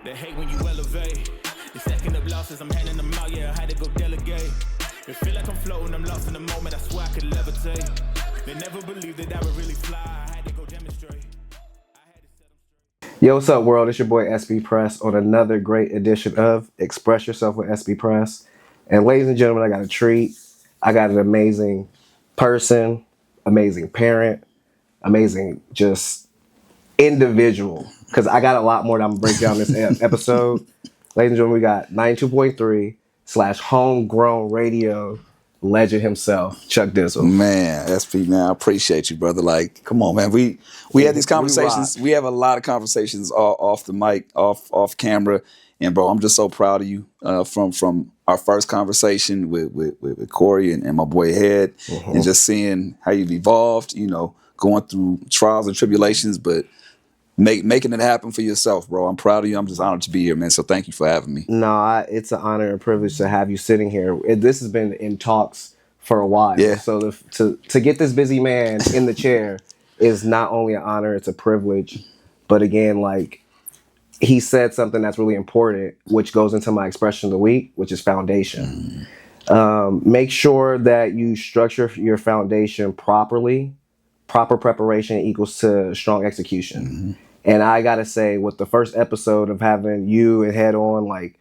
They hate when you elevate. They stacking up losses, I'm handing them out, yeah, I had to go delegate. It feel like I'm floating, I'm lost in the moment, I swear I could levitate. They never believed that I would really fly, I had to go demonstrate. Yo, what's up, world? It's your boy XPress on another great edition of Express Yourself with XPress. And ladies and gentlemen, I got a treat. I got an amazing person, amazing parent, amazing just individual. Because I got a lot more that I'm going to break down this episode. Ladies and gentlemen, we got 92.3 / homegrown radio legend himself, Chuck Dizzle. Man, SP, man, I appreciate you, brother. Like, come on, man. We had these conversations. We have a lot of conversations off the mic, off camera. And bro, I'm just so proud of you from our first conversation with Corey and my boy Head, and just seeing how you've evolved, going through trials and tribulations, but making it happen for yourself, bro. I'm proud of you. I'm just honored to be here, man. So thank you for having me. No, it's an honor and privilege to have you sitting here. This has been in talks for a while. Yeah. So to get this busy man in the chair is not only an honor, it's a privilege. But again, like, he said something that's really important, which goes into my expression of the week, which is foundation. Make sure that you structure your foundation properly. Proper preparation equals to strong execution. And I gotta say, with the first episode of having you and Head on, like,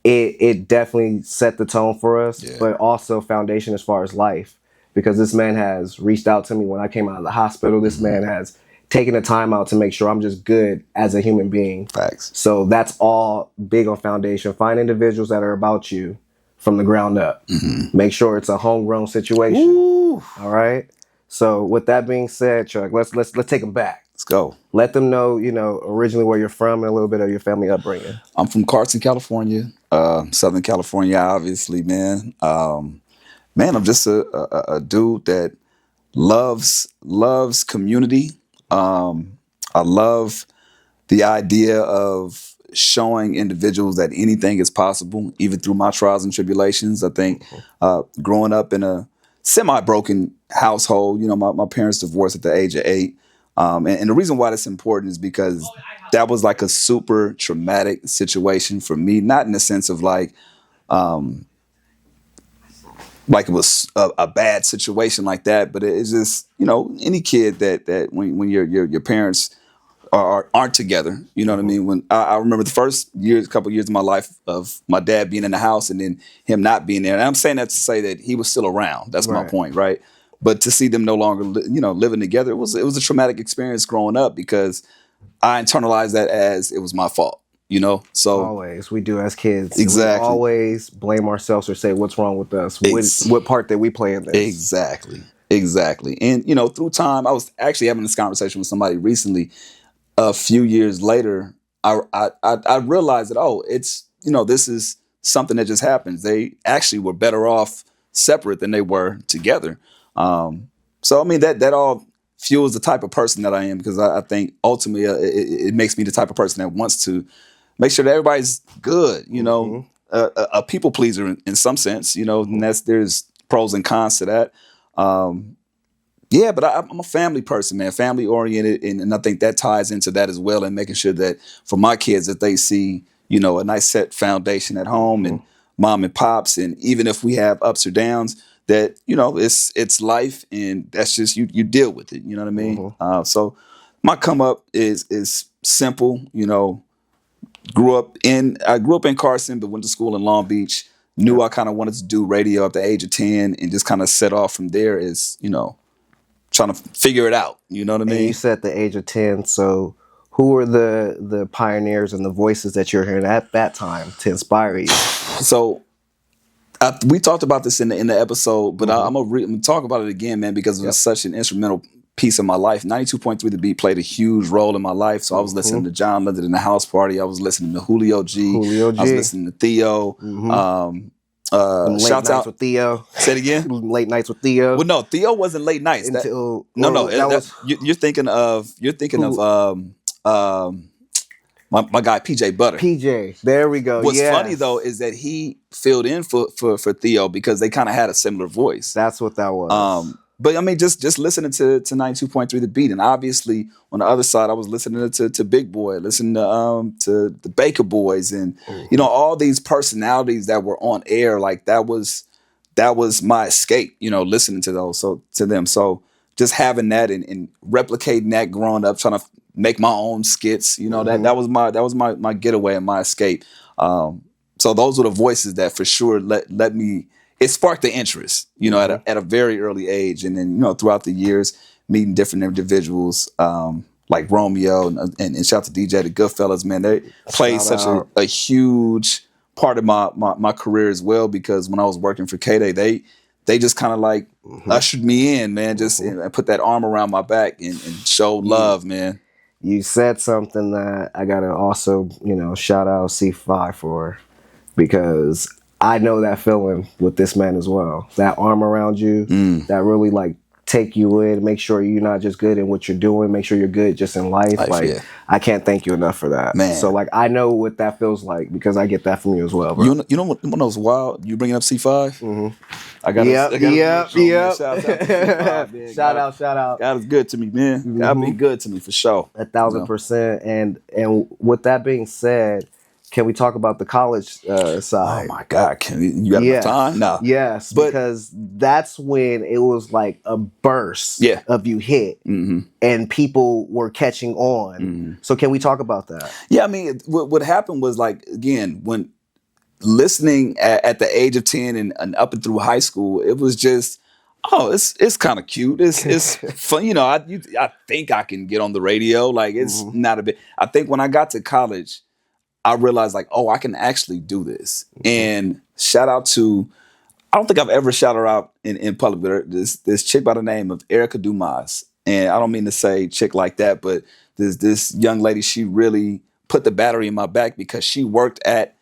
it definitely set the tone for us, but also foundation as far as life. Because this man has reached out to me when I came out of the hospital. This man has taken the time out to make sure I'm just good as a human being. Facts. So that's all big on foundation. Find individuals that are about you from the ground up. Make sure it's a homegrown situation. Ooh. All right? So with that being said, Chuck, let's take them back. Let's go. Let them know, originally where you're from and a little bit of your family upbringing. I'm from Carson, California, Southern California, obviously, man. I'm just a dude that loves community. I love the idea of showing individuals that anything is possible, even through my trials and tribulations. I think growing up in a semi-broken household, my parents divorced at the age of 8. And the reason why that's important is because that was like a super traumatic situation for me, not in the sense of like it was a bad situation like that, but it's just, any kid that when your parents aren't together, you know what I mean? When I remember the first couple of years of my life of my dad being in the house and then him not being there. And I'm saying that to say that he was still around. That's my point, right? But to see them no longer, living together, it was a traumatic experience growing up because I internalized that as it was my fault, So Always, we do as kids. Exactly. We always blame ourselves or say, what's wrong with us? What part did we play in this? Exactly. And, through time, I was actually having this conversation with somebody recently. A few years later, I realized that, it's, this is something that just happens. They actually were better off separate than they were together. So, I mean, that all fuels the type of person that I am, because I think ultimately it makes me the type of person that wants to make sure that everybody's good, a people pleaser in some sense, and there's pros and cons to that. But I'm a family person, man, family oriented. And I think that ties into that as well. And making sure that for my kids that they see, a nice set foundation at home and mom and pops. And even if we have ups or downs, that, it's life, and that's just, you deal with it. You know what I mean? So my come up is simple, I grew up in Carson, but went to school in Long Beach. Knew I kind of wanted to do radio at the age of 10 and just kind of set off from there as, trying to figure it out. You know what I mean? And you said at the age of 10. So who were the pioneers and the voices that you're hearing at that time to inspire you? So we talked about this in the episode, but I'm gonna talk about it again, man, because it was such an instrumental piece of my life. 92.3 The Beat played a huge role in my life. So I was listening to John London in the house party. I was listening to Julio G. I was listening to Theo. Late Shouts nights out with Theo. Say it again. Late nights with Theo. Well, no, Theo wasn't late nights. You're thinking of my guy PJ Butter. PJ, there we go. What's funny though is that he filled in for Theo because they kind of had a similar voice. That's what that was. But I mean, just listening to 92.3 The Beat, and obviously on the other side, I was listening to Big Boy, listening to the Baker Boys, and all these personalities that were on air. Like that was my escape. Listening to those, to them. So just having that and replicating that growing up, trying to make my own skits. That was my getaway and my escape. So those were the voices that for sure let me. It sparked the interest, at a very early age, and then throughout the years, meeting different individuals like Romeo and shout out to DJ the Goodfellas, man. They played such a huge part of my career as well, because when I was working for K-Day, they just kind of like ushered me in, man, and put that arm around my back and showed love, man. You said something that I gotta also, shout out C5 for, because I know that feeling with this man as well. That arm around you, that really like take you in, make sure you're not just good in what you're doing, make sure you're good just in life. Like, I can't thank you enough for that, man. So like, I know what that feels like, because I get that from you as well, bro. You know when those wild, you bringing up C5? I got Shout out. God is good to me, man. God be good to me for sure. 1,000%. And with that being said, can we talk about the college side? Oh my God! You got enough time? No. Yes, because that's when it was like a burst of you hit, and people were catching on. So can we talk about that? Yeah, I mean, what happened was, like, again, when listening at the age of 10 and up and through high school, it was just, it's kind of cute. It's fun. I think I can get on the radio. Like, it's not a bit. I think when I got to college, I realized, like, I can actually do this. And shout out to, I don't think I've ever shouted her out in public, but this chick by the name of Erica Dumas. And I don't mean to say chick like that, but this young lady, she really put the battery in my back, because she worked at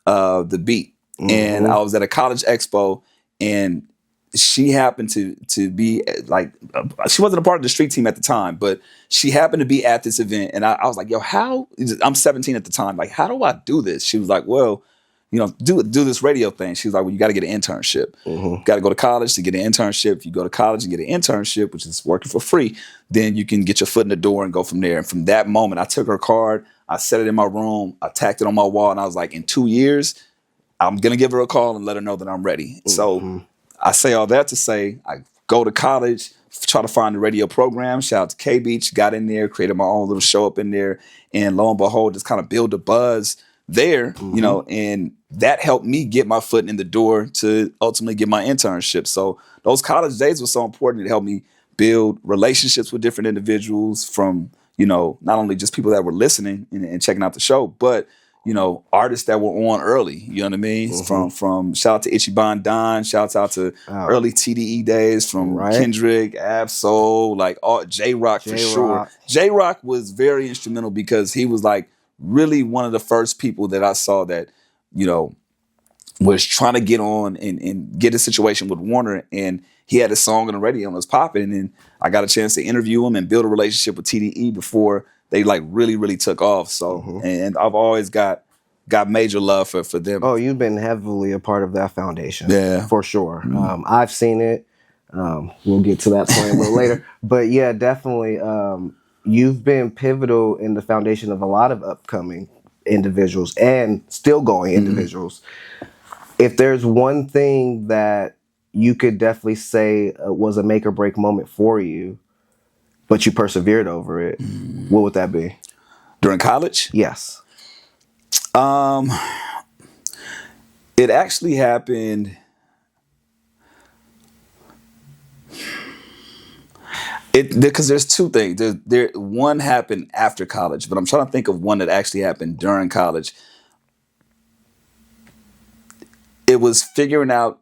the Beat. And I was at a college expo, and she happened to be like, she wasn't a part of the street team at the time, but she happened to be at this event. And I was like, yo, I'm 17 at the time. Like, how do I do this? She was like, well, do this radio thing. She was like, well, you got to get an internship. Got to go to college to get an internship. If you go to college and get an internship, which is working for free, then you can get your foot in the door and go from there. And from that moment, I took her card, I set it in my room, I tacked it on my wall, and I was like, in 2 years, I'm going to give her a call and let her know that I'm ready. So I say all that to say, I go to college, try to find the radio program. Shout out to K Beach, got in there, created my own little show up in there, and lo and behold, just kind of build a buzz there, and that helped me get my foot in the door to ultimately get my internship. So those college days were so important. It helped me build relationships with different individuals, from, not only just people that were listening and checking out the show, but artists that were on early, you know what I mean? From shout out to Ichiban Don, shouts out to early TDE days, from Kendrick, Ab-Soul, like J-Rock for sure. J-Rock was very instrumental, because he was like really one of the first people that I saw that, was trying to get on and get a situation with Warner, and he had a song on the radio and was popping, and I got a chance to interview him and build a relationship with TDE before they like really took off. So and I've always got major love for them. Oh, you've been heavily a part of that foundation. Yeah, for sure. I've seen it. We'll get to that point a little later. But yeah, definitely. You've been pivotal in the foundation of a lot of upcoming individuals and still going individuals. If there's one thing that you could definitely say was a make or break moment for you, but you persevered over it, what would that be? During college? Yes. It actually happened. Because there's two things. One happened after college, but I'm trying to think of one that actually happened during college. It was figuring out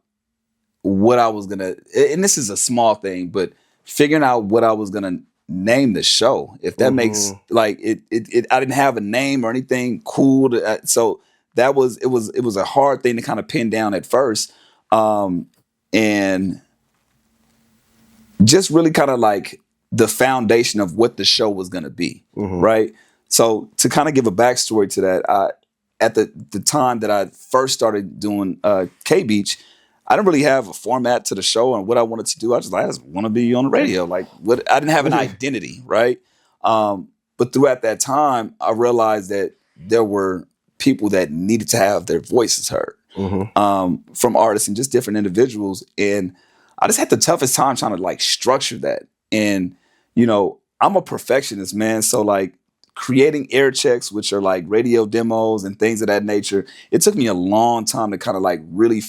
what I was gonna, and this is a small thing, but figuring out what I was gonna name the show. If that makes, like, it I didn't have a name or anything cool so that was it was a hard thing to kind of pin down at first, and just really kind of like the foundation of what the show was going to be, right? So to kind of give a backstory to that, at the time that I first started doing K Beach, I didn't really have a format to the show and what I wanted to do. I just want to be on the radio. Like what I didn't have an identity, right? But throughout that time, I realized that there were people that needed to have their voices heard from artists and just different individuals. And I just had the toughest time trying to like structure that. And, you know, I'm a perfectionist, man. So like creating air checks, which are like radio demos and things of that nature, it took me a long time to kind of like really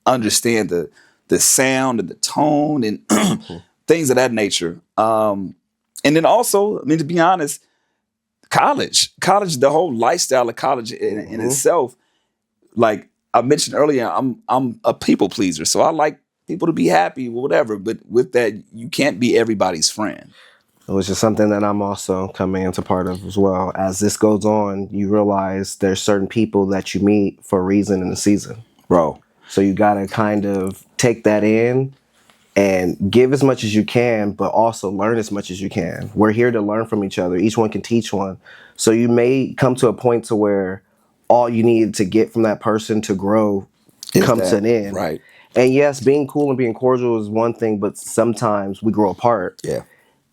understand the sound and the tone and things of that nature. And then also, I mean, to be honest, college, the whole lifestyle of college in itself, like I mentioned earlier, I'm a people pleaser. So I like people to be happy, whatever. But with that, you can't be everybody's friend. Which is something that I'm also coming into part of as well. As this goes on, you realize there's certain people that you meet for a reason in the season. Bro. So you got to kind of take that in and give as much as you can, but also learn as much as you can. We're here to learn from each other. Each one can teach one. So you may come to a point to where all you need to get from that person to grow comes to an end. Right. And yes, being cool and being cordial is one thing, but sometimes we grow apart. Yeah.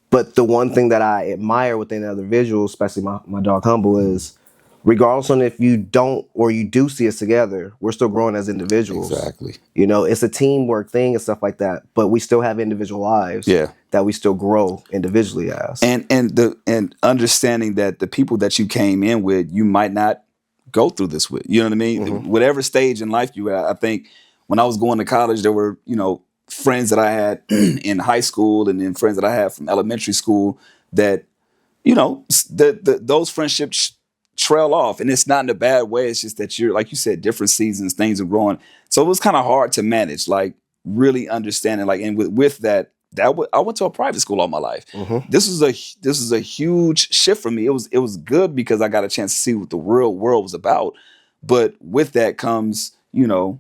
But the one thing that I admire within other visuals, especially my dog Humble, is regardless on if you don't or you do see us together, we're still growing as individuals. Exactly. You know, it's a teamwork thing and stuff like that, but we still have individual lives that we still grow individually as. And understanding that the people that you came in with, you might not go through this with. You know what I mean? Whatever stage in life you at, I think when I was going to college, there were, you know, friends that I had in high school and then friends that I had from elementary school that, you know, those friendships trail off. And it's not in a bad way. It's just that you're, like you said, different seasons, things are growing. So it was kind of hard to manage, like really understanding, like, and with that, I went to a private school all my life. This is a huge shift for me. It was good because I got a chance to see what the real world was about. But with that comes, you know,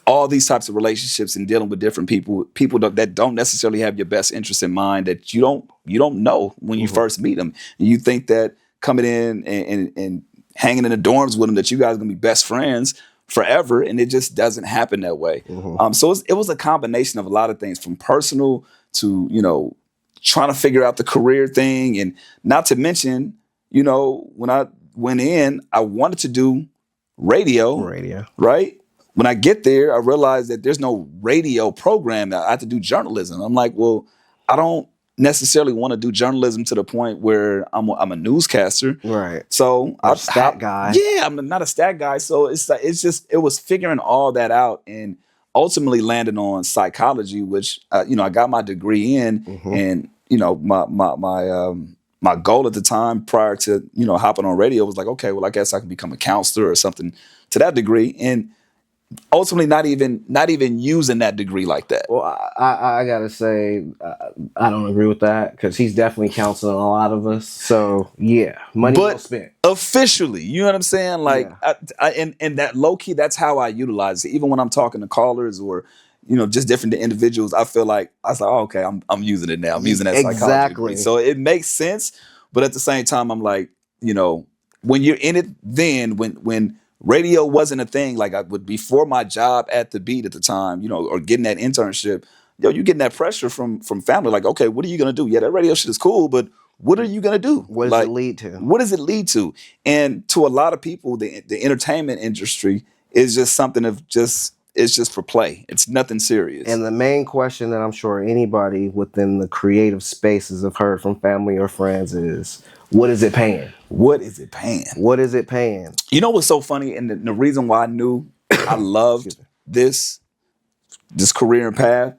all these types of relationships and dealing with different people that don't necessarily have your best interest in mind, that you don't know when you first meet them. And you think that coming in and hanging in the dorms with them, that you guys are gonna be best friends forever, and it just doesn't happen that way. So it was a combination of a lot of things, from personal to, you know, trying to figure out the career thing, and not to mention, you know, when I went in, I wanted to do radio, right? When I get there, I realized that there's no radio program. I have to do journalism. I'm like, well, I don't necessarily want to do journalism to the point where I'm a newscaster. Right. So I'm a stat guy. Yeah, I'm not a stat guy. So it was figuring all that out and ultimately landing on psychology, which you know, I got my degree in, and you know, my goal at the time prior to, you know, hopping on radio was like, okay, well, I guess I can become a counselor or something to that degree, and ultimately not even using that degree like that. Well, I gotta say, I don't agree with that, because he's definitely counseling a lot of us. So yeah, money well spent. Officially, you know what I'm saying? Like, and that low key, that's how I utilize it. Even when I'm talking to callers or, you know, just different individuals, I feel like I was like, oh, okay, I'm using it now. I'm using that psychology degree. So it makes sense, but at the same time, I'm like, you know, when you're in it, then when radio wasn't a thing, like I would before my job at the Beat at the time, you know, or getting that internship, yo, you getting that pressure from family, like, okay, what are you gonna do? Yeah, that radio shit is cool, but what are you gonna do? What does it lead to? What does it lead to? And to a lot of people, the entertainment industry is just something of it's just for play. It's nothing serious. And the main question that I'm sure anybody within the creative spaces have heard from family or friends is, what is it paying? What is it paying? What is it paying? You know what's so funny? And the reason why I knew I loved this career and path,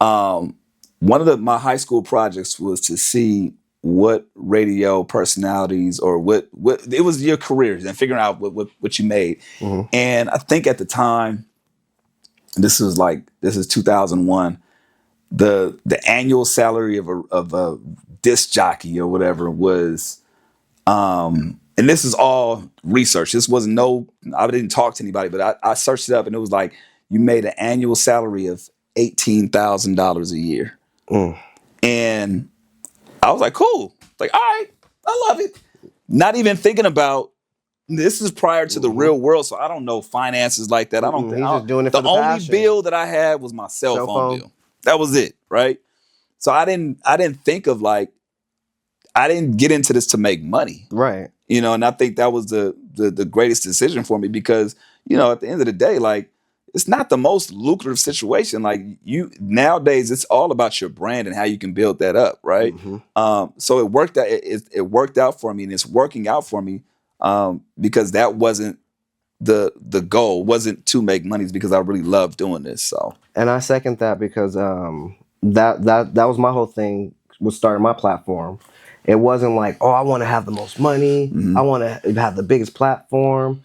one of my high school projects was to see what radio personalities, or what it was your careers, and figuring out what you made. And I think at the time, this is 2001, the annual salary of a disc jockey or whatever was, and this is all research. This wasn't I didn't talk to anybody, but I searched it up, and it was like, you made an annual salary of $18,000 a year. And I was like, cool. Like, all right, I love it. Not even thinking about this is prior to the real world, so I don't know finances like that. I don't think He's just doing it for the only passion. bill that I had was my cell phone bill. That was it, right? So I didn't think of like, I didn't get into this to make money. Right. You know, and I think that was the greatest decision for me because, you know, at the end of the day, like, it's not the most lucrative situation. Like, you nowadays, it's all about your brand and how you can build that up, right? So it worked out. It worked out for me, and it's working out for me because that wasn't the goal. Wasn't to make money. It's because I really love doing this. So, and I second that because that was my whole thing with starting my platform. It wasn't like, oh, I want to have the most money. I want to have the biggest platform.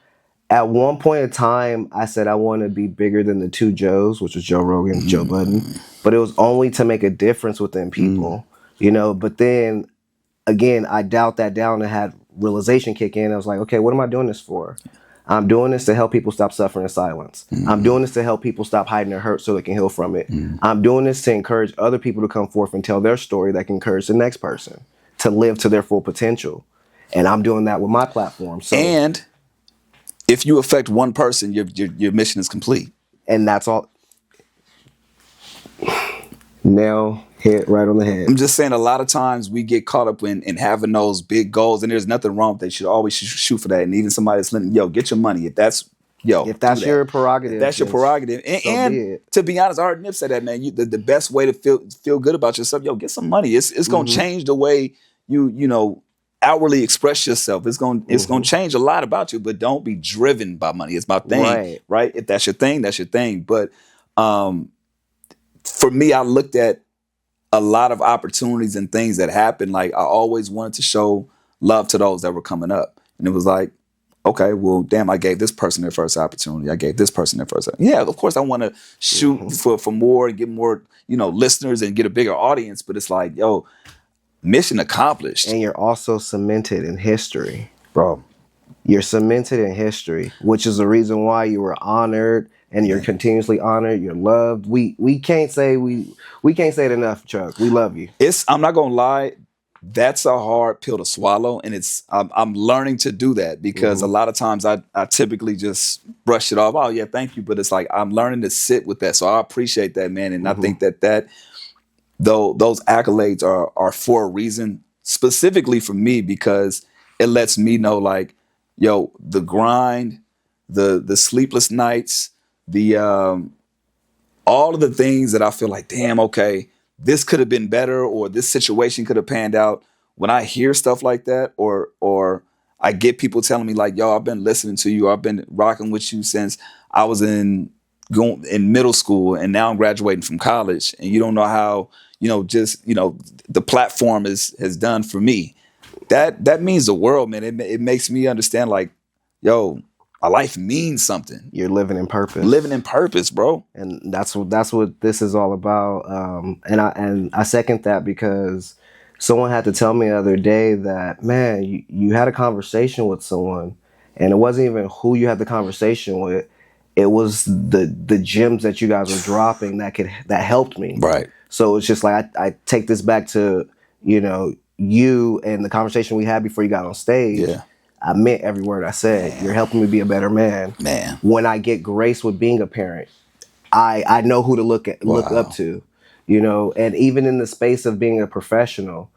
At one point in time, I said I want to be bigger than the two Joes, which was Joe Rogan and Joe Budden. But it was only to make a difference within people, you know. But then, again, I doubt that down and had realization kick in. I was like, okay, what am I doing this for? I'm doing this to help people stop suffering in silence. I'm doing this to help people stop hiding their hurt so they can heal from it. I'm doing this to encourage other people to come forth and tell their story that can encourage the next person to live to their full potential. And I'm doing that with my platform. So, and if you affect one person, your mission is complete. And that's all. Nail hit right on the head. I'm just saying, a lot of times we get caught up in having those big goals, and there's nothing wrong with that. You should always shoot for that. And even somebody that's letting, get your money. If that's your prerogative, that's your prerogative. And to be honest, I heard Nip say that, man. The best way to feel good about yourself, get some money. It's gonna change the way you outwardly express yourself. It's gonna change a lot about you, but don't be driven by money. It's my thing, right? If that's your thing, that's your thing. But for me, I looked at a lot of opportunities and things that happened. Like, I always wanted to show love to those that were coming up, and it was like, okay, well, damn, I gave this person their first opportunity. I gave this person their first. Yeah, of course, I want to shoot for more and get more, listeners and get a bigger audience. But it's like, mission accomplished. And you're also cemented in history. Bro. You're cemented in history, which is the reason why you were honored and you're continuously honored. You're loved. We can't say we can't say it enough, Chuck. We love you. I'm not gonna lie, that's a hard pill to swallow, and I'm learning to do that because a lot of times I typically just brush it off. Oh yeah, thank you, but it's like I'm learning to sit with that. So I appreciate that, man, and I think that though those accolades are for a reason, specifically for me, because it lets me know, like, the grind, the sleepless nights, the all of the things that I feel like, damn, okay, this could have been better, or this situation could have panned out. When I hear stuff like that, or I get people telling me like, I've been listening to you, I've been rocking with you since I was in middle school, and now I'm graduating from college, and you don't know how, the platform has done for me. That means the world, man. It makes me understand, like, my life means something. You're living in purpose. Living in purpose, bro. And that's what this is all about. And I second that because someone had to tell me the other day that, man, you had a conversation with someone, and it wasn't even who you had the conversation with. It was the gems that you guys were dropping that helped me. Right. So it's just like I take this back to, you and the conversation we had before you got on stage. Yeah. I meant every word I said. Man. You're helping me be a better man. Man. When I get graced with being a parent, I know who to look up to, and even in the space of being a professional,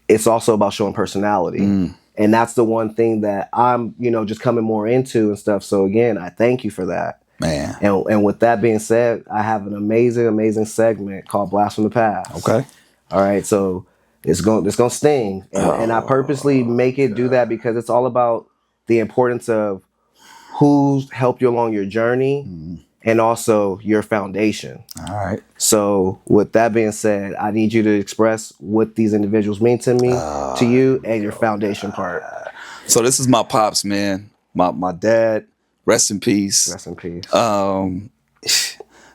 it's also about showing personality. And that's the one thing that I'm, just coming more into and stuff. So again, I thank you for that. Man. And with that being said, I have an amazing segment called Blast from the Past. Okay. All right. So it's gonna sting. And I purposely make it do that because it's all about the importance of who's helped you along your journey and also your foundation. All right. So with that being said, I need you to express what these individuals mean to me, to you, and your foundation part. So this is my pops, man. My dad, rest in peace. Rest in peace.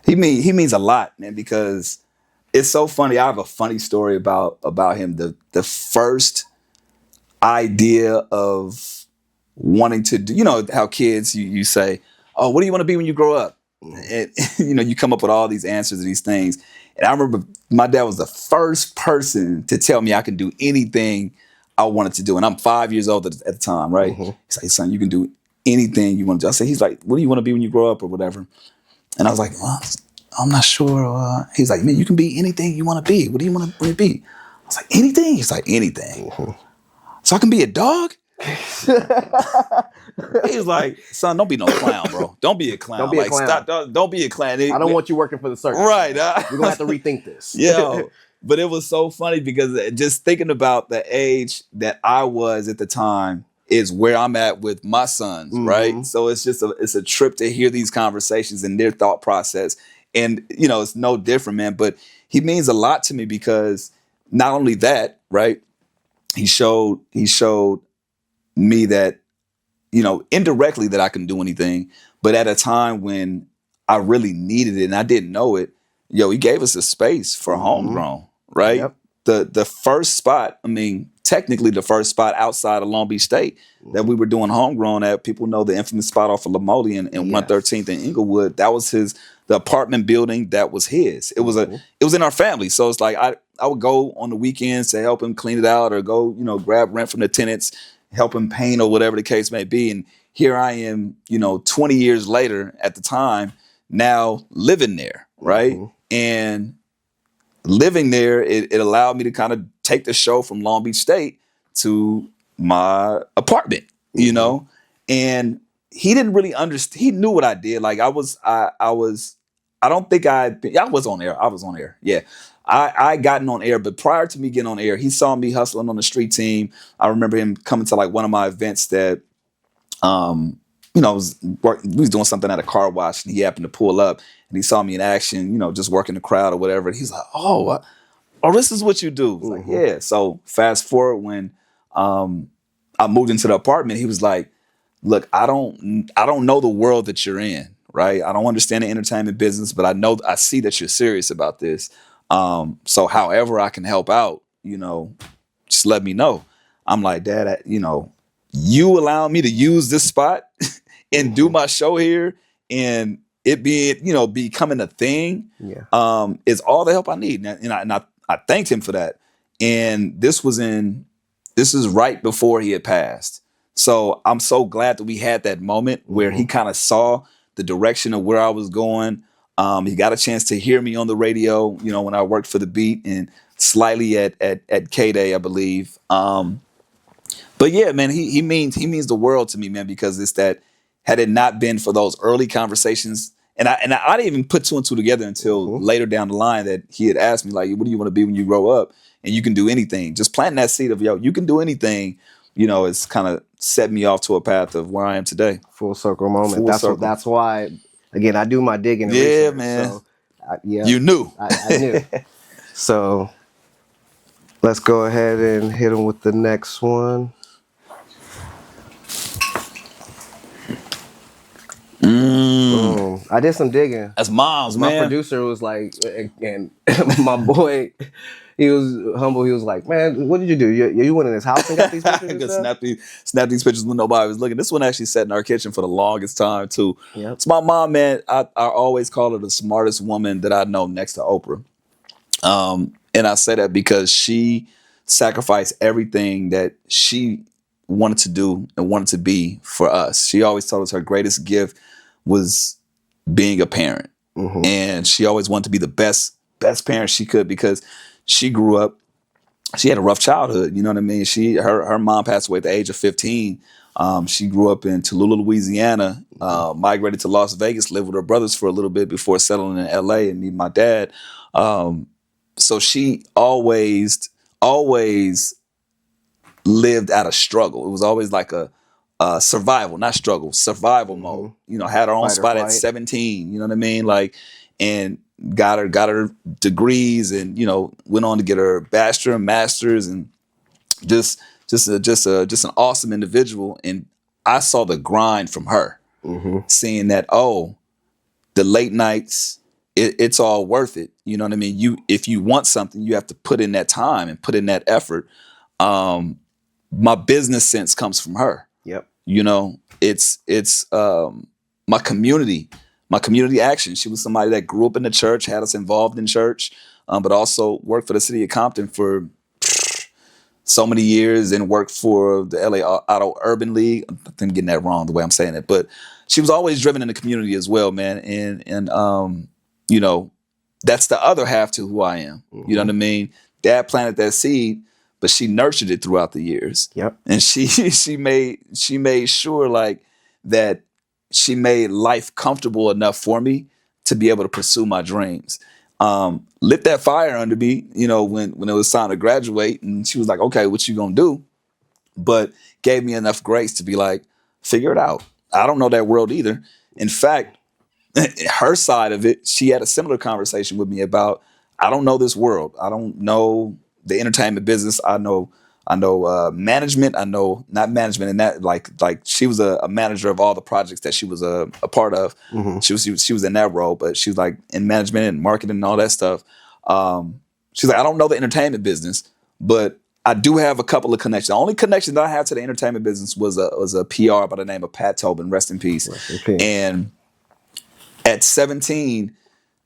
He means a lot, man, because it's so funny. I have a funny story about him. The first idea of wanting to do, how kids, you say, oh, what do you want to be when you grow up? And, you come up with all these answers to these things. And I remember my dad was the first person to tell me I can do anything I wanted to do. And I'm 5 years old at the time, right? He's like, son, you can do anything you want to do. I said, he's like, what do you want to be when you grow up or whatever? And I was like, well, I'm not sure. He's like, man, you can be anything you want to be. What do you want to be? I was like, anything? He's like, anything. So I can be a dog? He's like, son, don't be no clown, bro. Don't be a clown. Don't be a clown. Stop, don't be a clown. I don't want you working for the circus. Right. We're gonna have to rethink this. Yo, but it was so funny because just thinking about the age that I was at the time is where I'm at with my sons, right? So it's just it's a trip to hear these conversations and their thought process. And, you know, it's no different, man. But he means a lot to me because not only that, right? He showed me that, you know, indirectly that I can do anything, but at a time when I really needed it and I didn't know it, yo, he gave us a space for homegrown, right? Yep. The first spot, I mean, technically the first spot outside of Long Beach State that we were doing homegrown at, people know the infamous spot off of Lamoli and 113th in Inglewood. That was the apartment building that was his. It was it was in our family. So it's like I would go on the weekends to help him clean it out or go, you know, grab rent from the tenants, help him paint or whatever the case may be. And here I am, you know, 20 years later at the time, now living there, right? And living there, it allowed me to kind of take the show from Long Beach State to my apartment, you know? And he didn't really understand. He knew what I did. Like I was on air. I was on air. Yeah. I gotten on air, but prior to me getting on air, he saw me hustling on the street team. I remember him coming to like one of my events that, you know, we was doing something at a car wash and he happened to pull up and he saw me in action, you know, just working the crowd or whatever. And he's like, oh, this is what you do. It's like, yeah. So fast forward when I moved into the apartment, he was like, look, I don't know the world that you're in, right? I don't understand the entertainment business, but I see that you're serious about this. So however I can help out, you know, just let me know. I'm like, Dad, you know, you allow me to use this spot and do my show here and it being, you know, becoming a thing, is all the help I need. And I thanked him for that. And this is right before he had passed. So I'm so glad that we had that moment where he kind of saw the direction of where I was going. He got a chance to hear me on the radio, you know, when I worked for The Beat and slightly at K-Day, I believe. But yeah, man, he means the world to me, man, because it's that had it not been for those early conversations, and I didn't even put two and two together until later down the line that he had asked me, like, what do you want to be when you grow up? And you can do anything. Just planting that seed of, yo, you can do anything, you know, it's kind of set me off to a path of where I am today. Full circle moment. That's why, again, I do my digging. And research, man. So, you knew. I knew. So let's go ahead and hit him with the next one. Boom. I did some digging. That's Mom's, man. My producer was like, and my boy, he was humble. He was like, man, what did you do? You went in his house and got these pictures? I could snap these pictures when nobody was looking. This one actually sat in our kitchen for the longest time, too. Yep. It's my mom, man. I always call her the smartest woman that I know next to Oprah. And I say that because she sacrificed everything that she wanted to do and wanted to be for us. She always told us her greatest gift was being a parent. And she always wanted to be the best parent she could because she grew up, she had a rough childhood. You know what I mean? Her mom passed away at the age of 15. She grew up in Tallulah, Louisiana, migrated to Las Vegas, lived with her brothers for a little bit before settling in LA and meeting my dad. So she always lived out of struggle. It was always like a survival, not struggle, survival mode. You know, had her own spot at 17. You know what I mean? Like, and got her degrees, and you know, went on to get her bachelor and masters, and just an awesome individual. And I saw the grind from her, seeing that the late nights. It's all worth it. You know what I mean? If you want something, you have to put in that time and put in that effort. My business sense comes from her. Yep. You know, it's my community action. She was somebody that grew up in the church, had us involved in church, but also worked for the city of Compton for so many years and worked for the LA Auto Urban League. I'm getting that wrong the way I'm saying it, but she was always driven in the community as well, man. And you know, that's the other half to who I am. You know what I mean? Dad planted that seed, but she nurtured it throughout the years. Yep. And she made sure like that she made life comfortable enough for me to be able to pursue my dreams. Lit that fire under me, you know, when it was time to graduate, and she was like, okay, what you gonna do? But gave me enough grace to be like, figure it out. I don't know that world either. In fact, her side of it, she had a similar conversation with me about, I don't know this world. I don't know the entertainment business. I know management. I know not management, and that like she was a manager of all the projects that she was a part of. She was in that role, but she was like in management and marketing and all that stuff. She's like, I don't know the entertainment business, but I do have a couple of connections. The only connection that I have to the entertainment business was a PR by the name of Pat Tobin, rest in peace. Rest in peace. And at 17,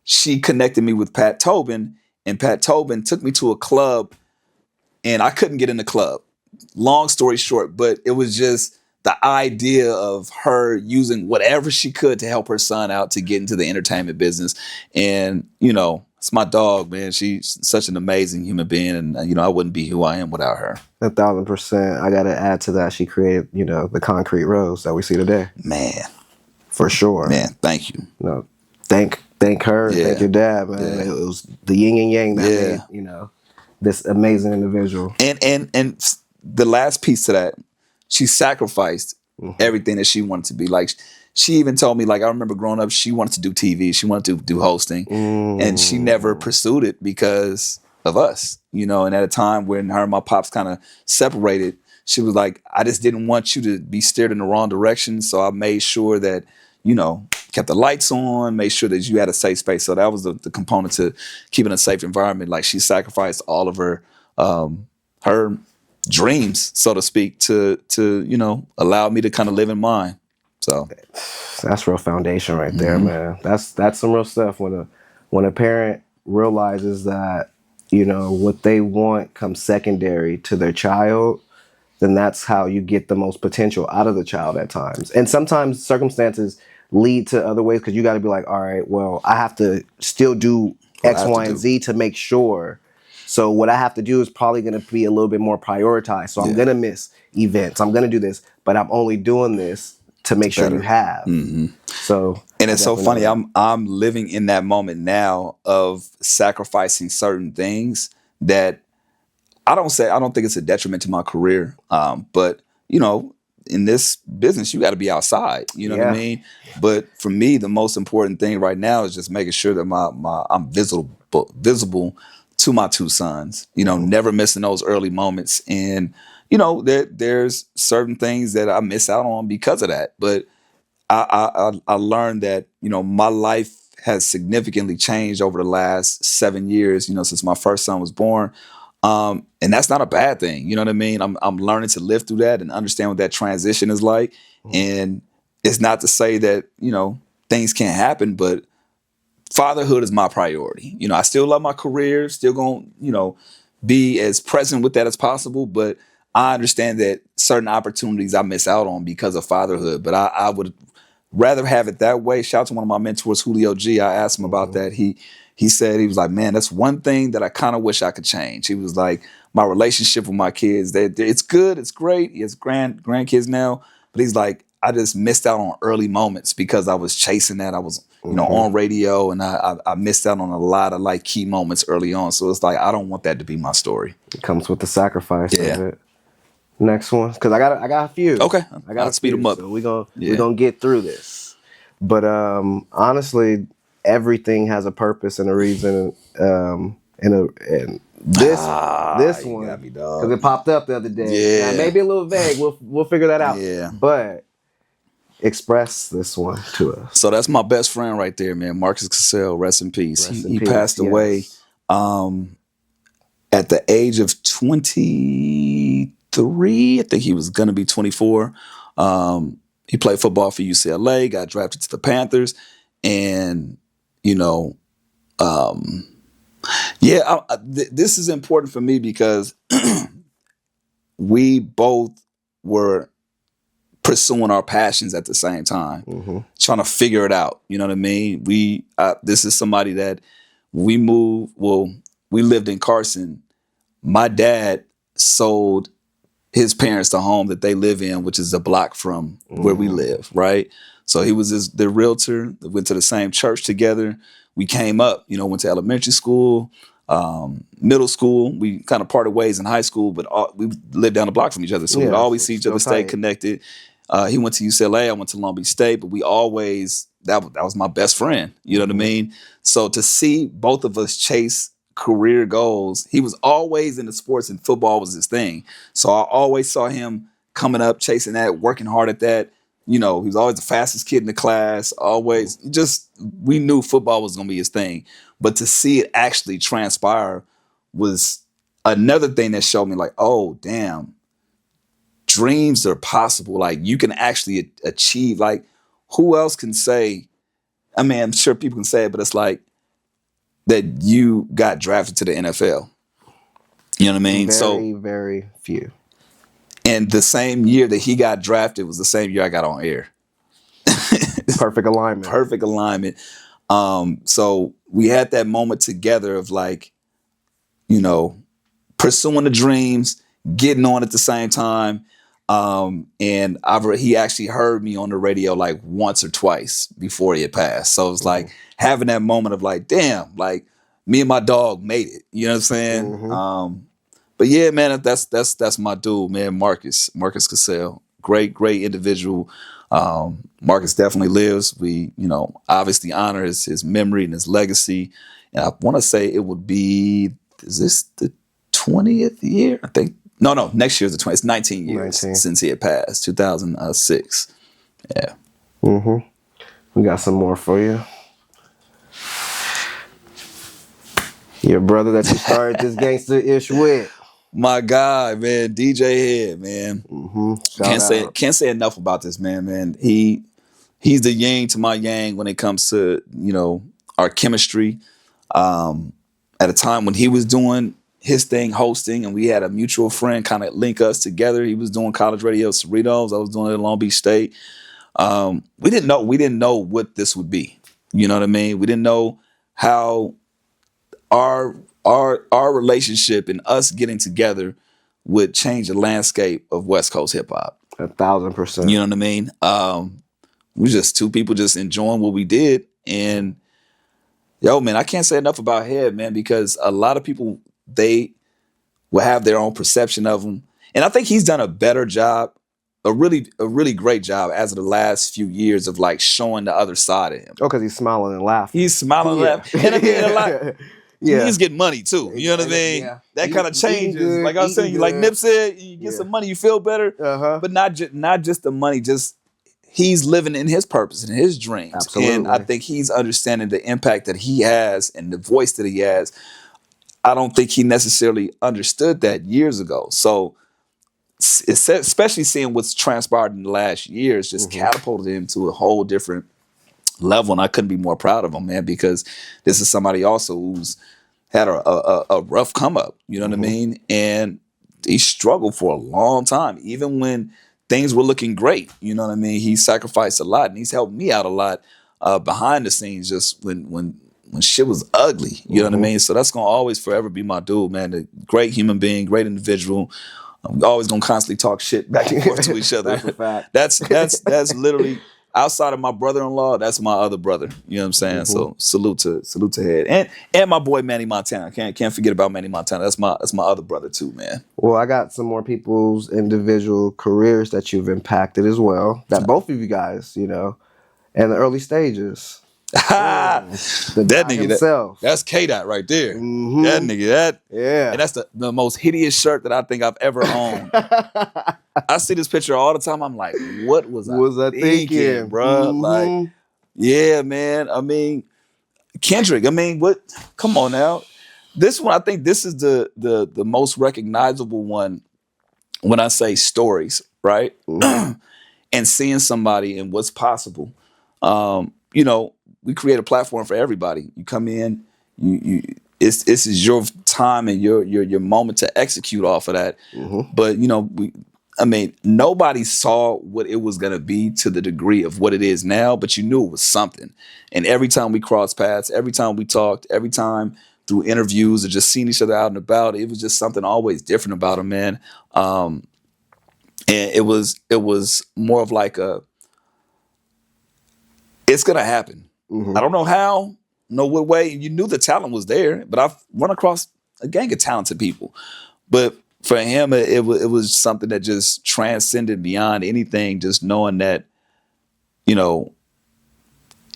she connected me with Pat Tobin, and Pat Tobin took me to a club, and I couldn't get in the club. Long story short, but it was just the idea of her using whatever she could to help her son out to get into the entertainment business. And, you know, it's my dog, man. She's such an amazing human being, and, you know, I wouldn't be who I am without her. 1,000%. I got to add to that. She created, you know, the concrete rose that we see today. Man. For sure. Man, thank you. No, thank her. Yeah. Thank your dad, man. Yeah. It was the yin and yang that Yeah. made, you know, this amazing individual. And the last piece to that, she sacrificed everything that she wanted to be. Like, she even told me, like, I remember growing up, she wanted to do TV. She wanted to do hosting. And she never pursued it because of us, you know. And at a time when her and my pops kind of separated, she was like, I just didn't want you to be steered in the wrong direction. So I made sure that, you know, kept the lights on, made sure that you had a safe space. So that was the component to keeping a safe environment. Like, she sacrificed all of her dreams, so to speak, to you know, allow me to kind of live in mine. So that's real foundation right there, man. That's some real stuff when a parent realizes that, you know, what they want comes secondary to their child, then that's how you get the most potential out of the child at times. And sometimes circumstances lead to other ways, because you got to be like, all right, well, I have to still do X, Y, and Z to make sure. So what I have to do is probably going to be a little bit more prioritized. So I'm going to miss events. I'm going to do this, but I'm only doing this to make sure you have. So, and it's so funny. I'm living in that moment now of sacrificing certain things that I don't think it's a detriment to my career. But you know, in this business, you got to be outside. You know what I mean? But for me, the most important thing right now is just making sure that I'm visible to my two sons. You know, never missing those early moments. And you know, there's certain things that I miss out on because of that. But I learned that, you know, my life has significantly changed over the last 7 years. You know, since my first son was born. And that's not a bad thing. You know what I mean? I'm learning to live through that and understand what that transition is like. And it's not to say that, you know, things can't happen, but fatherhood is my priority. You know, I still love my career, still gonna, you know, be as present with that as possible. But I understand that certain opportunities I miss out on because of fatherhood. But I would rather have it that way. Shout out to one of my mentors, Julio G. I asked him about that. He said, he was like, man, that's one thing that I kind of wish I could change. He was like, my relationship with my kids, it's good, it's great. He has grandkids now. But he's like, I just missed out on early moments because I was chasing that. I was, you know, on radio, and I missed out on a lot of like key moments early on. So it's like, I don't want that to be my story. It comes with the sacrifice of it. Next one, because I got a few. Okay, I got to speed them up. So we gonna get through this. But honestly, everything has a purpose and a reason. And this one, because it popped up the other day. Yeah, now, maybe a little vague. We'll figure that out. Yeah, but express this one to us. So that's my best friend right there, man. Marcus Cassell, rest in peace. He passed away at the age of 23. I think he was going to be 24. He played football for UCLA, got drafted to the Panthers. And, you know, this is important for me because we both were pursuing our passions at the same time, trying to figure it out. You know what I mean? This is somebody that we lived in Carson. My dad sold his parents the home that they live in, which is a block from where we live, right? So he was the realtor. Went to the same church together. We came up, went to elementary school, middle school. We kind of parted ways in high school, but we lived down the block from each other. So we'd always see each other, stay connected. He went to UCLA. I went to Long Beach State, but we always, that was my best friend. You know what I mean? So to see both of us chase career goals, he was always into sports and football was his thing. So I always saw him coming up, chasing that, working hard at that. He was always the fastest kid in the class, always we knew football was going to be his thing. But to see it actually transpire was another thing that showed me like, oh, damn, dreams are possible. Like you can actually achieve, like who else can say, I mean, I'm sure people can say it, but it's like that you got drafted to the NFL. You know what I mean? Very, very few. And the same year that he got drafted was the same year I got on air. Perfect alignment. Perfect alignment. So we had that moment together of like, pursuing the dreams, getting on at the same time. And he actually heard me on the radio like once or twice before he had passed. So it was like having that moment of like, damn, like me and my dog made it. You know what I'm saying? But yeah, man, that's my dude, man. Marcus Cassell, great individual. Marcus definitely lives. We, obviously honor his memory and his legacy. And I want to say it would be, is this the 20th year? I think. No, next year's the 20th. It's 19 years since he had passed, 2006. Yeah. We got some more for you. Your brother that you started this gangster-ish with. My guy, man, DJ Head, man. Can't say enough about this man. He's the yin to my yang when it comes to, our chemistry. At a time when he was doing his thing, hosting, and we had a mutual friend kind of link us together. He was doing college radio Cerritos. I was doing it at Long Beach State. We didn't know what this would be. You know what I mean? We didn't know how our relationship and us getting together would change the landscape of West Coast hip hop. 1,000%. You know what I mean? We were just two people just enjoying what we did. And yo, man, I can't say enough about Head, man, because a lot of people, they will have their own perception of him. And I think he's done a better job, a really great job as of the last few years of like showing the other side of him. Oh, because he's smiling and laughing. He's smiling and laughing. And I mean, a lot. Yeah. He's getting money too. You know what I mean? Yeah. That kind of changes. Good, like I was saying, like Nip said, you get some money, you feel better. But not just the money, just he's living in his purpose and his dreams. Absolutely. And I think he's understanding the impact that he has and the voice that he has. I don't think he necessarily understood that years ago. So especially seeing what's transpired in the last years just catapulted him to a whole different level. And I couldn't be more proud of him, man, because this is somebody also who's had a rough come up, you know what I mean? And he struggled for a long time, even when things were looking great. You know what I mean? He sacrificed a lot and he's helped me out a lot behind the scenes just when shit was ugly. You know what I mean? So that's going to always forever be my dude, man. A great human being, great individual. I'm always going to constantly talk shit back and forth to each other. That's a fact. That's literally outside of my brother-in-law, that's my other brother. You know what I'm saying? So salute to Head. And my boy Manny Montana. Can't forget about Manny Montana. That's my other brother too, man. Well, I got some more people's individual careers that you've impacted as well. That both of you guys, in the early stages. That nigga himself. That's K-Dot right there. That nigga, yeah. And that's the most hideous shirt that I think I've ever owned. I see this picture all the time. I'm like, what was I thinking, bro? Like, yeah, man. I mean, Kendrick. I mean, what? Come on now. This one, I think this is the most recognizable one when I say stories, right? And seeing somebody and what's possible. We create a platform for everybody. You come in, this is your time and your moment to execute off of that. Mm-hmm. But nobody saw what it was gonna be to the degree of what it is now, but you knew it was something. And every time we crossed paths, every time we talked, every time through interviews or just seeing each other out and about, it was just something always different about him, man. And it was more of like it's gonna happen. Mm-hmm. I don't know how, no what way. You knew the talent was there, but I've run across a gang of talented people. But for him, it was something that just transcended beyond anything. Just knowing that,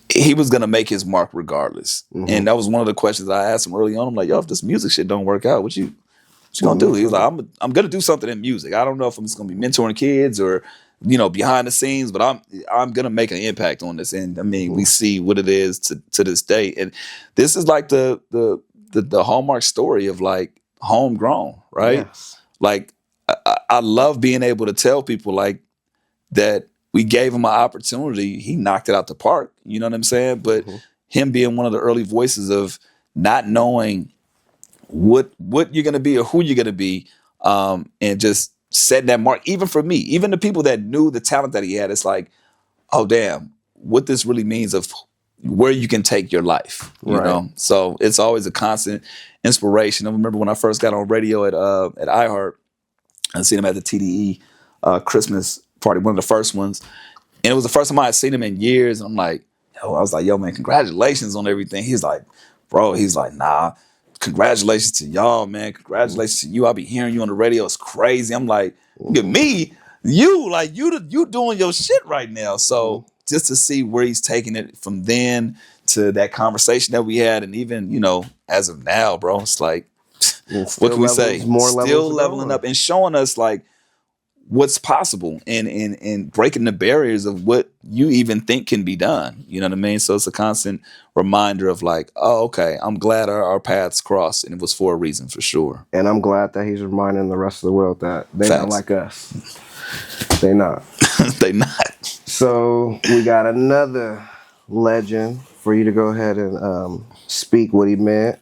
he was gonna make his mark regardless. Mm-hmm. And that was one of the questions I asked him early on. I'm like, yo, if this music shit don't work out, what you gonna do? He was like, I'm gonna do something in music. I don't know if I'm just gonna be mentoring kids or behind the scenes, but I'm gonna make an impact on this. And we see what it is to this day. And this is like the hallmark story of like homegrown, right? Yes. Like I love being able to tell people like that we gave him an opportunity. He knocked it out the park. You know what I'm saying? But him being one of the early voices of not knowing what you're gonna be or who you're gonna be, and just setting that mark. Even for me, even the people that knew the talent that he had, it's like, oh damn, what this really means of where you can take your life. You know? So it's always a constant inspiration. I remember when I first got on radio at iHeart, I seen him at the TDE Christmas party, one of the first ones. And it was the first time I had seen him in years. And I was like, yo, man, congratulations on everything. He's like, bro, nah, congratulations to y'all, man. Congratulations to you. I'll be hearing you on the radio. It's crazy. I'm like, look at me, you doing your shit right now. So just to see where he's taking it from then to that conversation that we had, and even, as of now, bro, it's like, what can we say? Still leveling up and showing us like what's possible and breaking the barriers of what you even think can be done. You know what I mean? So it's a constant reminder of like, oh, okay, I'm glad our paths crossed, and it was for a reason, for sure. And I'm glad that he's reminding the rest of the world that they're not like us. They not. They not. So we got another legend for you to go ahead and speak what he meant.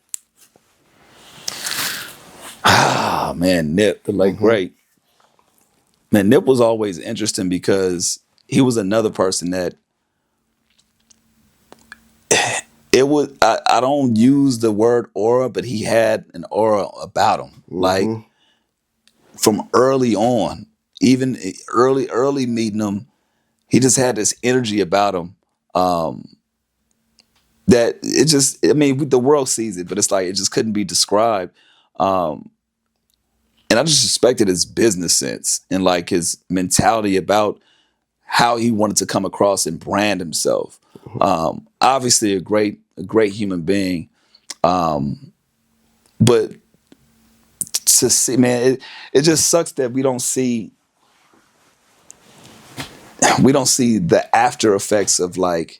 Ah, man, Nip, the late great. Man, Nip was always interesting because he was another person that it was. I don't use the word aura, but he had an aura about him. Like from early on, even early meeting him, he just had this energy about him that it just. The world sees it, but it's like it just couldn't be described. And I just respected his business sense and like his mentality about how he wanted to come across and brand himself. Obviously a great human being. But to see, man, it just sucks that we don't see the after effects of like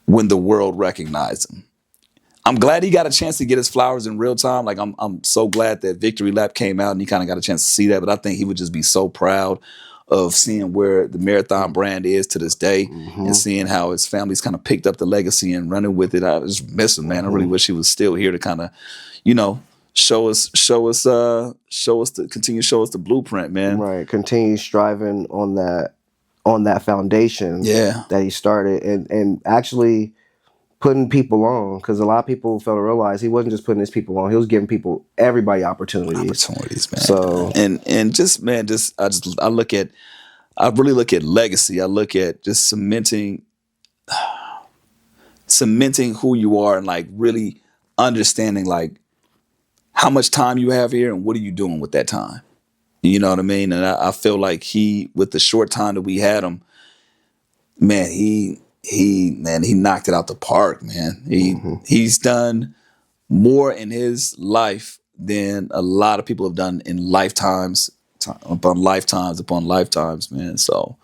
when the world recognized him. I'm glad he got a chance to get his flowers in real time. Like I'm so glad that Victory Lap came out and he kind of got a chance to see that. But I think he would just be so proud of seeing where the Marathon brand is to this day and seeing how his family's kind of picked up the legacy and running with it. I just miss him, man. I really wish he was still here to kind of, show us the blueprint, man. Right. Continue striving on that foundation that he started and actually putting people on, because a lot of people fail to realize he wasn't just putting his people on, he was giving everybody opportunities, man. So and just, man, I really look at legacy. I look at just cementing who you are and like really understanding like how much time you have here and what are you doing with that time. You know what I mean? And I feel like with the short time that we had him, man, he knocked it out the park, man. He's done more in his life than a lot of people have done in lifetimes upon lifetimes, man. So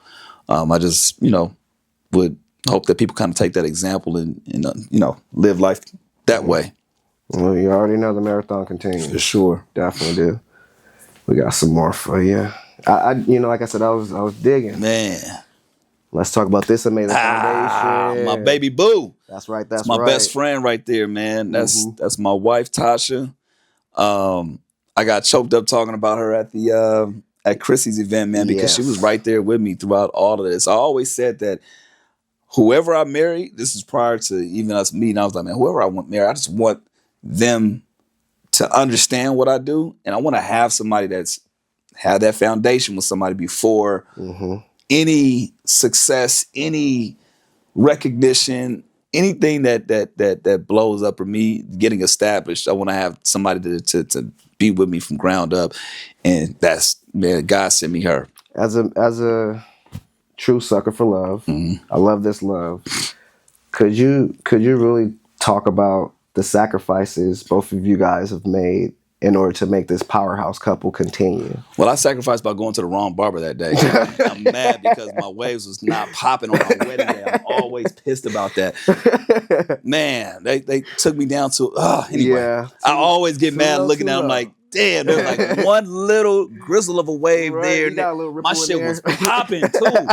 I just, would hope that people kind of take that example and live life that way. Well, you already know the marathon continues. For sure. Definitely do. We got some more for you. I like I said, I was digging. Man. Let's talk about this amazing foundation. My baby boo. That's right. That's my right. best friend right there, man. That's my wife, Tasha. I got choked up talking about her at the at Chrissy's event, man, because she was Yes. right there with me throughout all of this. I always said that whoever I marry, this is prior to even us meeting, I was like, man, whoever I want marry, I just want them to understand what I do. And I want to have somebody that's had that foundation with somebody before any success, any recognition, anything that blows up or me getting established. I want to have somebody to be with me from ground up. And that's, man, God sent me her. As a true sucker for love, I love this love. Could you really talk about the sacrifices both of you guys have made in order to make this powerhouse couple continue? Well, I sacrificed by going to the wrong barber that day. I'm mad because my waves was not popping on my wedding day. I'm always pissed about that. Man, they took me down to, anyway. Yeah. I always get mad low, looking too at them low. like, damn, there's like one little grizzle of a wave Right, there. you got a little My ripple in shit there. was popping too.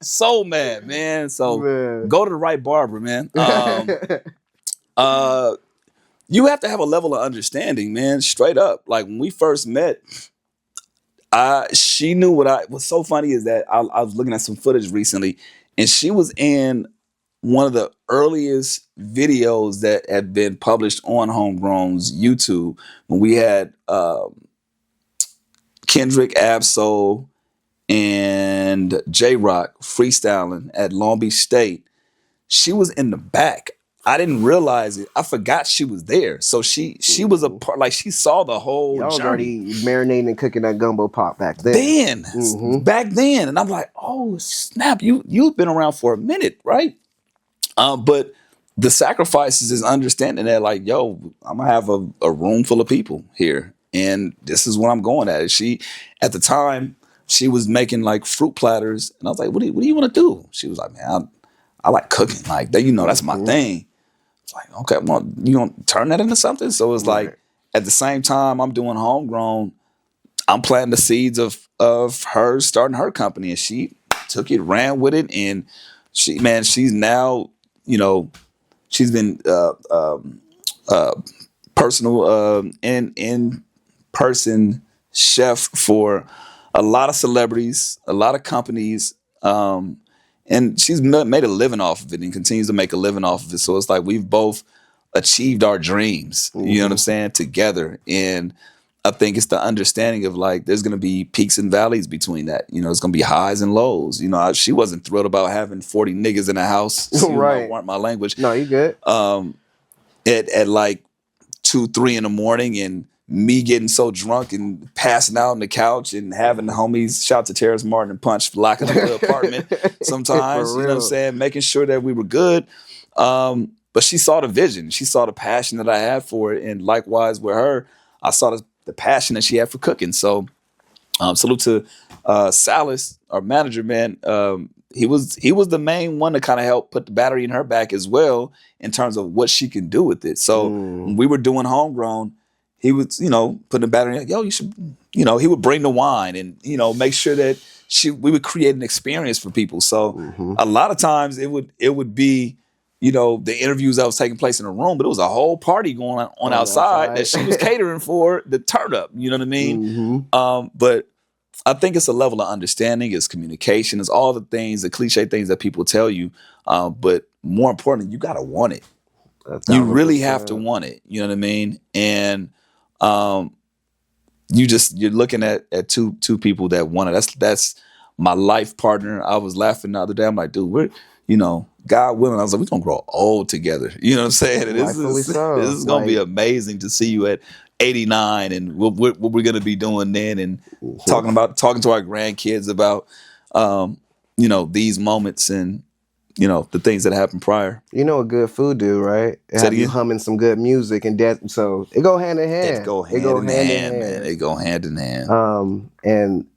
So mad, man. So Man. go to the right barber, man. You have to have a level of understanding, man, straight up. Like when we first met, she knew what's so funny is that I was looking at some footage recently and she was in one of the earliest videos that had been published on Homegrown's YouTube when we had Kendrick, Absol, and J-Rock freestyling at Long Beach State. She was in the back. I didn't realize it. I forgot she was there. So she was a part, like she saw the whole Y'all was journey. already marinating and cooking that gumbo pop back then. Back then. And I'm like, oh snap, you've been around for a minute, right? But the sacrifices is understanding that like, yo, I'm gonna have a room full of people here. And this is what I'm going at. She, at the time, she was making like fruit platters. And I was like, what do you want to do? She was like, man, I like cooking. Like, that's my thing. It's like, okay, well, you gonna turn that into something? So it's like, at the same time I'm doing Homegrown, I'm planting the seeds of her starting her company, and she took it, ran with it, and she's now, she's been personal in person chef for a lot of celebrities, a lot of companies. And she's made a living off of it and continues to make a living off of it. So it's like we've both achieved our dreams, you know what I'm saying, together. And I think it's the understanding of like there's going to be peaks and valleys between that. It's going to be highs and lows. She wasn't thrilled about having 40 niggas in the house. Right. Weren't my language. No, you good. At like 2, 3 in the morning and me getting so drunk and passing out on the couch and having the homies shout to Terrace Martin and Punch locking up the apartment sometimes, For you know what I'm real. saying? Making sure that we were good. But she saw the vision. She saw the passion that I had for it. And likewise with her, I saw the passion that she had for cooking. So salute to Salas, our manager, man. He was the main one to kind of help put the battery in her back as well in terms of what she can do with it. So when we were doing Homegrown, he was, putting the battery in, yo, you should, he would bring the wine and, make sure that we would create an experience for people. So a lot of times it would be, the interviews that was taking place in the room, but it was a whole party going on outside that she was catering for the turn up. You know what I mean? But I think it's a level of understanding, it's communication, it's all the things, the cliche things that people tell you. But more importantly, you got to want it. You really have to want it. You know what I mean? And you're looking at two people that want it. That's my life partner. I was laughing the other day. I'm like, dude, we're, God willing, I was like, we're gonna grow old together. You know what I'm saying? And this is gonna be amazing to see you at 89 and what we're gonna be doing then, and talking to our grandkids about these moments and the things that happened prior. You know what good food do, right? It have you humming some good music and so it go hand in hand. It go hand in hand, man. It go hand in hand. And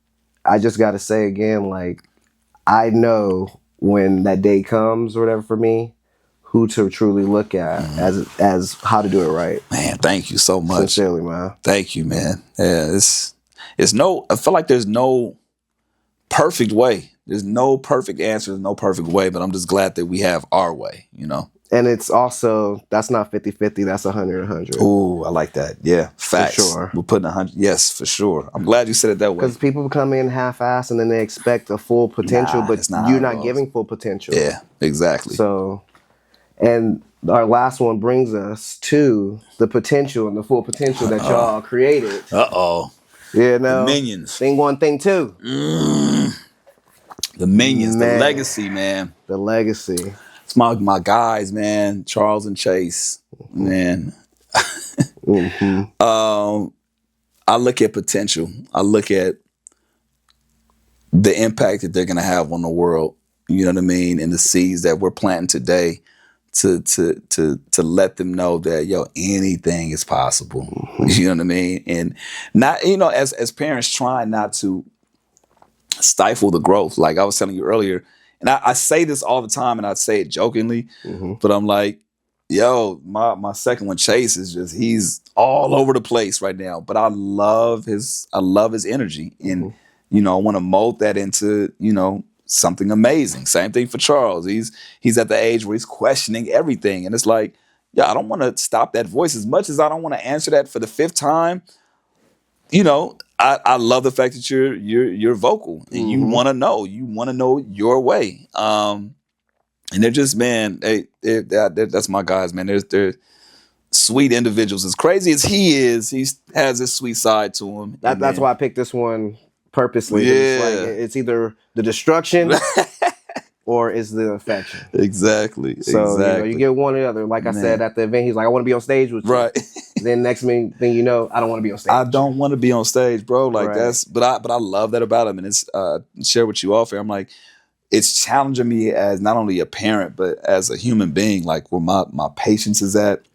I just got to say again, like, I know when that day comes or whatever for me, who to truly look at as how to do it right. Man, thank you so much. Sincerely, man. Thank you, man. Yeah, I feel like there's no perfect way. There's no perfect answer, no perfect way, but I'm just glad that we have our way, you know. And it's also, that's not 50-50, that's 100-100. Ooh, I like that. Yeah, facts. For sure. We're putting 100. Yes, for sure. I'm glad you said it that way. Because people come in half-assed and then they expect a full potential, but it's not how you're it not goes. giving full potential. Yeah, exactly. So, and our last one brings us to the potential and the full potential that y'all created. Uh-oh. You know? The minions. Thing one, thing two. The minions, Man. the legacy, man. The legacy. It's my guys, man. Charles and Chase, man. I look at potential. I look at the impact that they're gonna have on the world. You know what I mean? And the seeds that we're planting today to let them know that anything is possible. You know what I mean? And not, as parents, trying not to stifle the growth. Like I was telling you earlier, and I say this all the time, and I say it jokingly, but I'm like, my second one, Chase, is he's all over the place right now. But I love his energy, and I want to mold that into something amazing. Same thing for Charles. He's at the age where he's questioning everything, and it's like, I don't want to stop that voice as much as I don't want to answer that for the fifth time. I love the fact that you're vocal and you want to know your way. And they're just, man, that's my guys, man. They're sweet individuals. As crazy as he is, he has this sweet side to him. That's why I picked this one purposely. Yeah. It's either the destruction or it's the affection. Exactly. So you get one or the other. Like I said at the event, he's like, I want to be on stage with you. Right. Then next thing you know, I don't want to be on stage. I don't want to be on stage, bro. Like right. but I love that about him, and it's share with you off here. I'm like, it's challenging me as not only a parent but as a human being, like where my patience is at,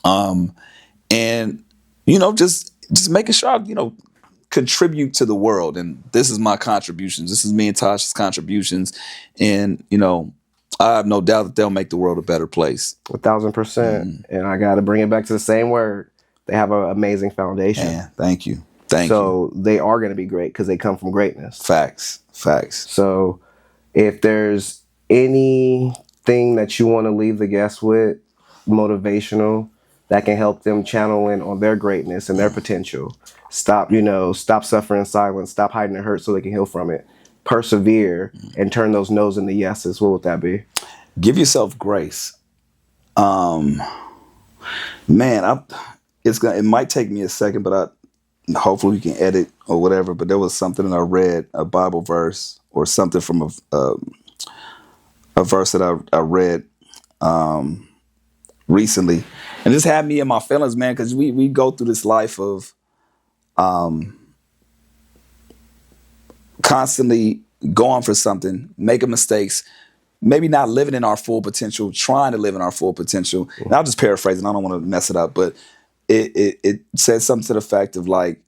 and just making sure I, contribute to the world. And this is my contributions. This is me and Tasha's contributions, and I have no doubt that they'll make the world a better place. 1,000%. And I got to bring it back to the same word. They have an amazing foundation. Yeah, thank you. So they are going to be great because they come from greatness. Facts. So if there's anything that you want to leave the guests with, motivational, that can help them channel in on their greatness and their potential. Stop suffering in silence. Stop hiding the hurt so they can heal from it. Persevere and turn those no's into yeses. What would that be? Give yourself grace. Man, it might take me a second, but hopefully we can edit or whatever. But there was something that I read, a Bible verse or something from a verse that I read recently, and this had me in my feelings, man, because we go through this life of constantly going for something, making mistakes, maybe not living in our full potential, trying to live in our full potential. And I'll just paraphrase it. I don't want to mess it up, but it says something to the fact of like,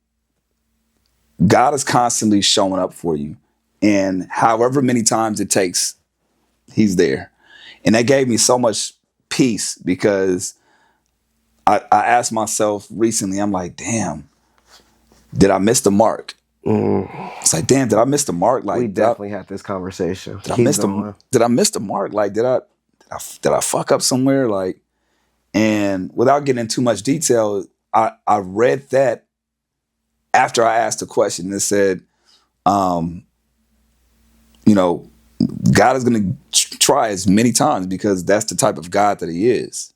God is constantly showing up for you. And however many times it takes, he's there. And that gave me so much peace because I asked myself recently, I'm like, damn, did I miss the mark? It's like, damn, did I miss the mark? Like, we definitely had this conversation. Did I miss the mark? Like, did I fuck up somewhere? Like, and without getting into too much detail, I read that after I asked the question. It said, God is going to try as many times because that's the type of God that he is.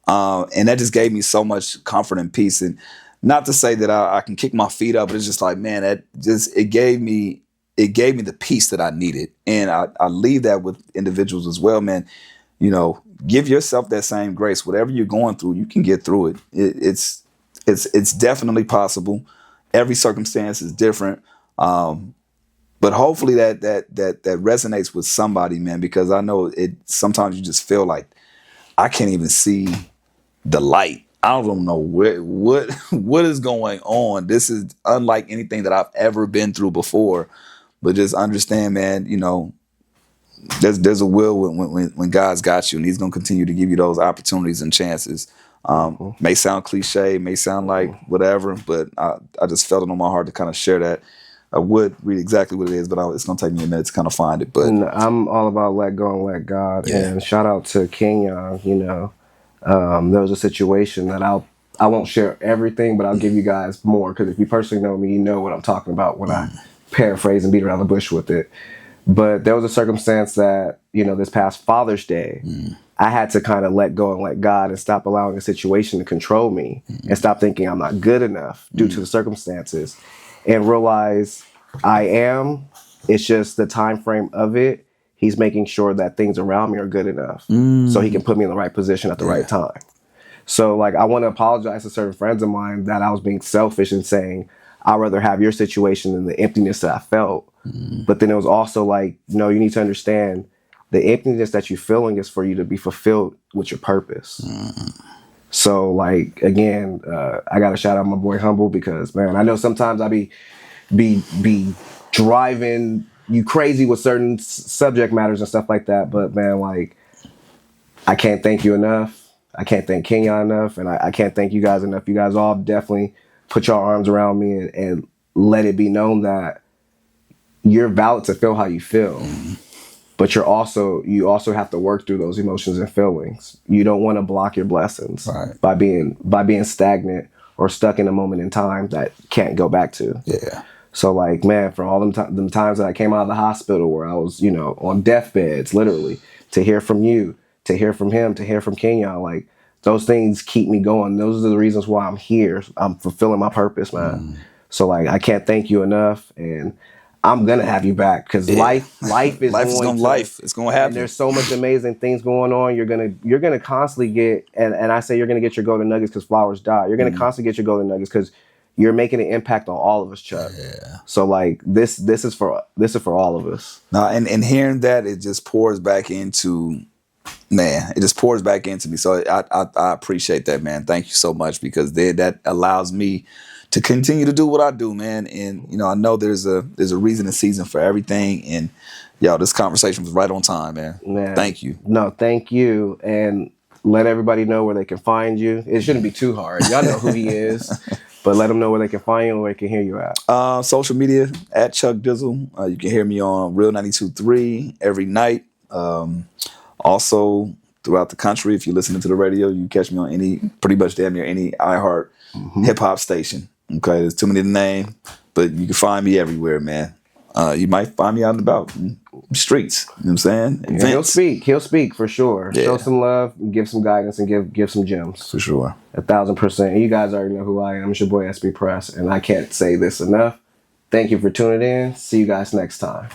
And that just gave me so much comfort and peace. And not to say that I can kick my feet up, but it's just like, man, it gave me the peace that I needed. And I leave that with individuals as well, man. Give yourself that same grace. Whatever you're going through, you can get through it. It's definitely possible. Every circumstance is different. But hopefully that resonates with somebody, man, because I know sometimes you just feel like I can't even see the light. I don't know what is going on. This is unlike anything that I've ever been through before. But just understand, man, there's a will when God's got you, and he's going to continue to give you those opportunities and chances. May sound cliche, may sound like whatever, but I just felt it on my heart to kind of share that. I would read exactly what it is, but it's gonna take me a minute to kind of find it. But And I'm all about let go and let God. Yeah. And shout out to Kenyon. There was a situation that I won't share everything, but I'll give you guys more, because if you personally know me, you know what I'm talking about when I paraphrase and beat around the bush with it. But there was a circumstance that, this past Father's Day, I had to kind of let go and let God and stop allowing a situation to control me and stop thinking I'm not good enough due to the circumstances, and realize I am. It's just the time frame of it. He's making sure that things around me are good enough so he can put me in the right position at the right time. So like, I want to apologize to certain friends of mine that I was being selfish and saying, I'd rather have your situation than the emptiness that I felt. But then it was also like, no, you need to understand the emptiness that you're feeling is for you to be fulfilled with your purpose. So like, again, I got to shout out my boy Humble, because man, I know sometimes I be driving you crazy with certain subject matters and stuff like that. But man, like, I can't thank you enough. I can't thank Kenyon enough. And I can't thank you guys enough. You guys all definitely put your arms around me and let it be known that you're valid to feel how you feel. But you also have to work through those emotions and feelings. You don't want to block your blessings by being stagnant or stuck in a moment in time that can't go back to. Yeah. So like, man, for all them times that I came out of the hospital where I was, on deathbeds, literally, to hear from you, to hear from him, to hear from Kenyon, like, those things keep me going. Those are the reasons why I'm here. I'm fulfilling my purpose, man. So like, I can't thank you enough, and I'm gonna have you back, because life is It's gonna happen. And there's so much amazing things going on. You're gonna constantly get, and I say you're gonna get your golden nuggets because flowers die. You're gonna constantly get your golden nuggets because you're making an impact on all of us, Chuck. Yeah. So like, this is for all of us. No, and hearing that, it just pours back into. Man, it just pours back into me. So I appreciate that, man. Thank you so much, because that allows me to continue to do what I do, man. And I know there's a reason and season for everything. And this conversation was right on time, man. Thank you. No, thank you. And let everybody know where they can find you. It shouldn't be too hard. Y'all know who he is, but let them know where they can find you and where they can hear you at. Social media at Chuck Dizzle. You can hear me on Real 92.3 every night. Also, throughout the country, if you're listening to the radio, you catch me on pretty much damn near any iHeart hip hop station. Okay, there's too many to name, but you can find me everywhere, man. You might find me out and about in streets. You know what I'm saying? Yeah, he'll speak for sure. Yeah. Show some love, give some guidance, and give some gems. For sure. 1,000%. And you guys already know who I am. It's your boy XPress, and I can't say this enough. Thank you for tuning in. See you guys next time.